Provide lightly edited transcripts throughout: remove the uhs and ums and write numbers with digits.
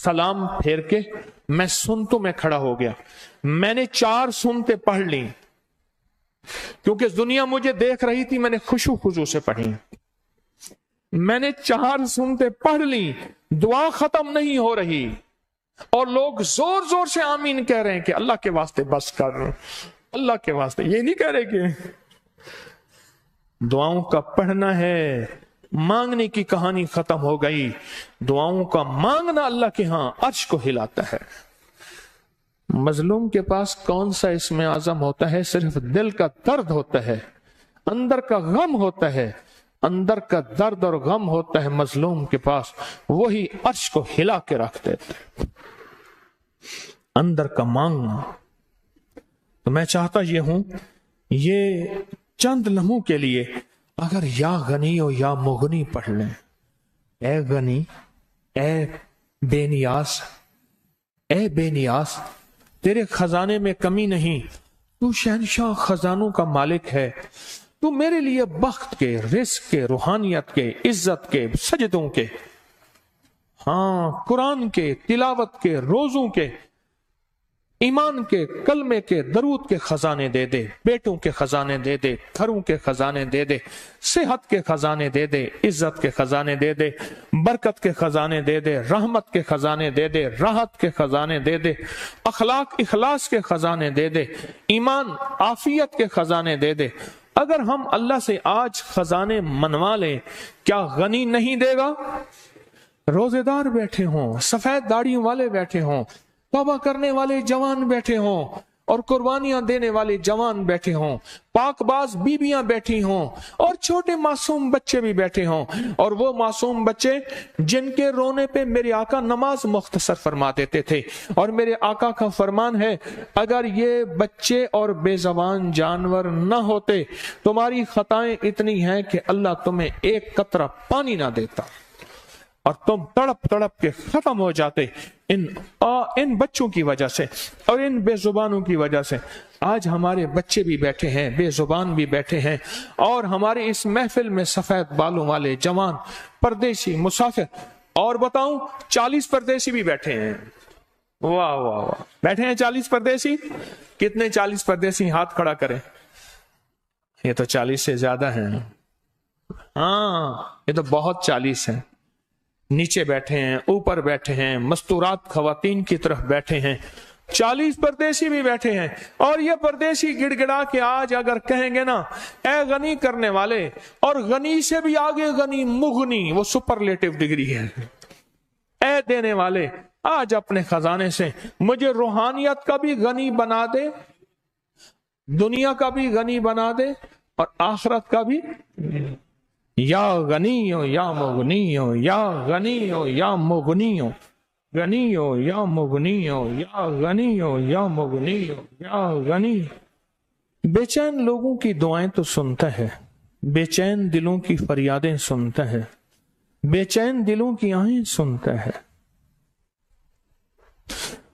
سلام پھیر کے میں سنتوں میں کھڑا ہو گیا. میں نے 4 سنتے پڑھ لی کیونکہ دنیا مجھے دیکھ رہی تھی. میں نے خشوع خضوع سے پڑھی. میں نے 4 سنتے پڑھ لی. دعا ختم نہیں ہو رہی اور لوگ زور زور سے آمین کہہ رہے ہیں کہ اللہ کے واسطے بس کر, اللہ کے واسطے. یہ نہیں کہہ رہے کہ دعاؤں کا پڑھنا ہے, مانگنے کی کہانی ختم ہو گئی. دعاؤں کا مانگنا اللہ کے ہاں عرش کو ہلاتا ہے. مظلوم کے پاس کون سا اسم اعظم ہوتا ہے؟ صرف دل کا درد ہوتا ہے, اندر کا غم ہوتا ہے, اندر کا درد اور غم ہوتا ہے مظلوم کے پاس, وہی عرش کو ہلا کے رکھ دیتے. اندر کا مانگنا. تو میں چاہتا یہ ہوں, یہ چند لمحوں کے لیے اگر یا غنی و یا مغنی پڑھ لیں. اے غنی, اے بے نیاز, اے بے نیاز, تیرے خزانے میں کمی نہیں, تو شہنشاہ خزانوں کا مالک ہے. تو میرے لیے بخت کے, رزق کے, روحانیت کے, عزت کے, سجدوں کے, ہاں قرآن کے, تلاوت کے, روزوں کے, ایمان کے, کلمے کے, درود کے خزانے دے دے. بیٹوں کے خزانے دے دے, گھروں کے خزانے دے دے, صحت کے خزانے دے دے, عزت کے خزانے دے دے, برکت کے خزانے دے دے, رحمت کے خزانے دے دے, راحت کے خزانے دے دے, اخلاق اخلاص کے خزانے دے دے, ایمان عافیت کے خزانے دے دے. اگر ہم اللہ سے آج خزانے منوا لیں, کیا غنی نہیں دے گا؟ روزے دار بیٹھے ہوں, سفید داڑیوں والے بیٹھے ہوں, توبہ کرنے والے جوان بیٹھے ہوں, اور قربانیاں دینے والے جوان بیٹھے ہوں, پاک باز بیویاں بیٹھی ہوں, اور چھوٹے معصوم بچے بھی بیٹھے ہوں. اور وہ معصوم بچے جن کے رونے پہ میرے آقا نماز مختصر فرما دیتے تھے. اور میرے آقا کا فرمان ہے, اگر یہ بچے اور بے زبان جانور نہ ہوتے, تمہاری خطائیں اتنی ہیں کہ اللہ تمہیں ایک قطرہ پانی نہ دیتا اور تم تڑپ تڑپ کے ختم ہو جاتے ان بچوں کی وجہ سے اور ان بے زبانوں کی وجہ سے. آج ہمارے بچے بھی بیٹھے ہیں, بے زبان بھی بیٹھے ہیں, اور ہمارے اس محفل میں سفید بالوں والے جوان, پردیسی, مسافر, اور بتاؤں 40 پردیسی بھی بیٹھے ہیں. واہ واہ واہ, بیٹھے ہیں 40 پردیسی. کتنے 40 پردیسی؟ ہاتھ کھڑا کریں. یہ تو 40 سے زیادہ ہیں. ہاں یہ تو بہت 40 ہیں. نیچے بیٹھے ہیں, اوپر بیٹھے ہیں, مستورات خواتین کی طرف بیٹھے ہیں, 40 پردیسی بھی بیٹھے ہیں. اور یہ پردیسی گڑ گڑا کے آج اگر کہیں گے نا, اے غنی کرنے والے, اور غنی سے بھی آگے غنی, مغنی, وہ سپرلیٹو ڈگری ہے, اے دینے والے, آج اپنے خزانے سے مجھے روحانیت کا بھی غنی بنا دے, دنیا کا بھی غنی بنا دے, اور آخرت کا بھی. یا غنی ہو یا مغنی ہو, یا غنی ہو یا مغنی ہو, غنی ہو یا مغنی ہو, یا غنی ہو یا مغنی ہو, یا غنی. بے چین لوگوں کی دعائیں تو سنتا ہے, بے چین دلوں کی فریادیں سنتا ہے, بے چین دلوں کی آہیں سنتا ہے.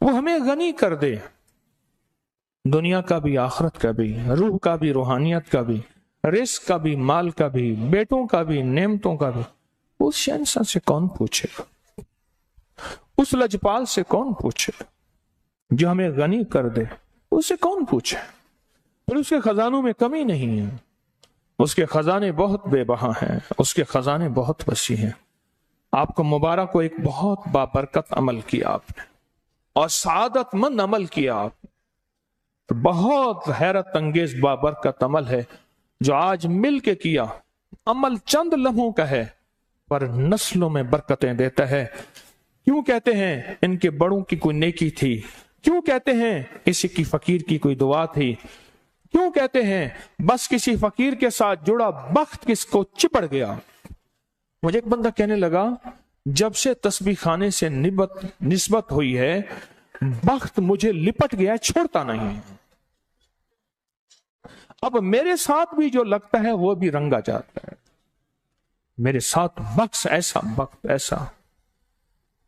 وہ ہمیں غنی کر دے, دنیا کا بھی, آخرت کا بھی, روح کا بھی, روحانیت کا بھی, رزق کا بھی, مال کا بھی, بیٹوں کا بھی, نعمتوں کا بھی. اس شہنشاہ سے کون پوچھے گا؟ اس لجپال سے کون پوچھے جو ہمیں غنی کر دے؟ اس سے کون پوچھے؟ اور اس کے خزانوں میں کمی نہیں ہے. اس کے خزانے بہت بے بہا ہیں, اس کے خزانے بہت وسیع ہیں. آپ کو مبارک کو ایک بہت بابرکت عمل کیا آپ نے, اور سعادت مند عمل کیا آپ نے. بہت حیرت انگیز بابرکت عمل ہے جو آج مل کے کیا. عمل چند لمحوں کا ہے پر نسلوں میں برکتیں دیتا ہے. کیوں کہتے ہیں ان کے بڑوں کی کوئی نیکی تھی؟ کیوں کہتے ہیں کسی کی فقیر کی کوئی دعا تھی؟ کیوں کہتے ہیں بس کسی فقیر کے ساتھ جڑا بخت کس کو چپڑ گیا؟ مجھے ایک بندہ کہنے لگا, جب سے تسبیح خانے سے نسبت ہوئی ہے, بخت مجھے لپٹ گیا, چھوڑتا نہیں. اب میرے ساتھ بھی جو لگتا ہے وہ بھی رنگا جاتا ہے. میرے ساتھ بخت ایسا, بخت ایسا,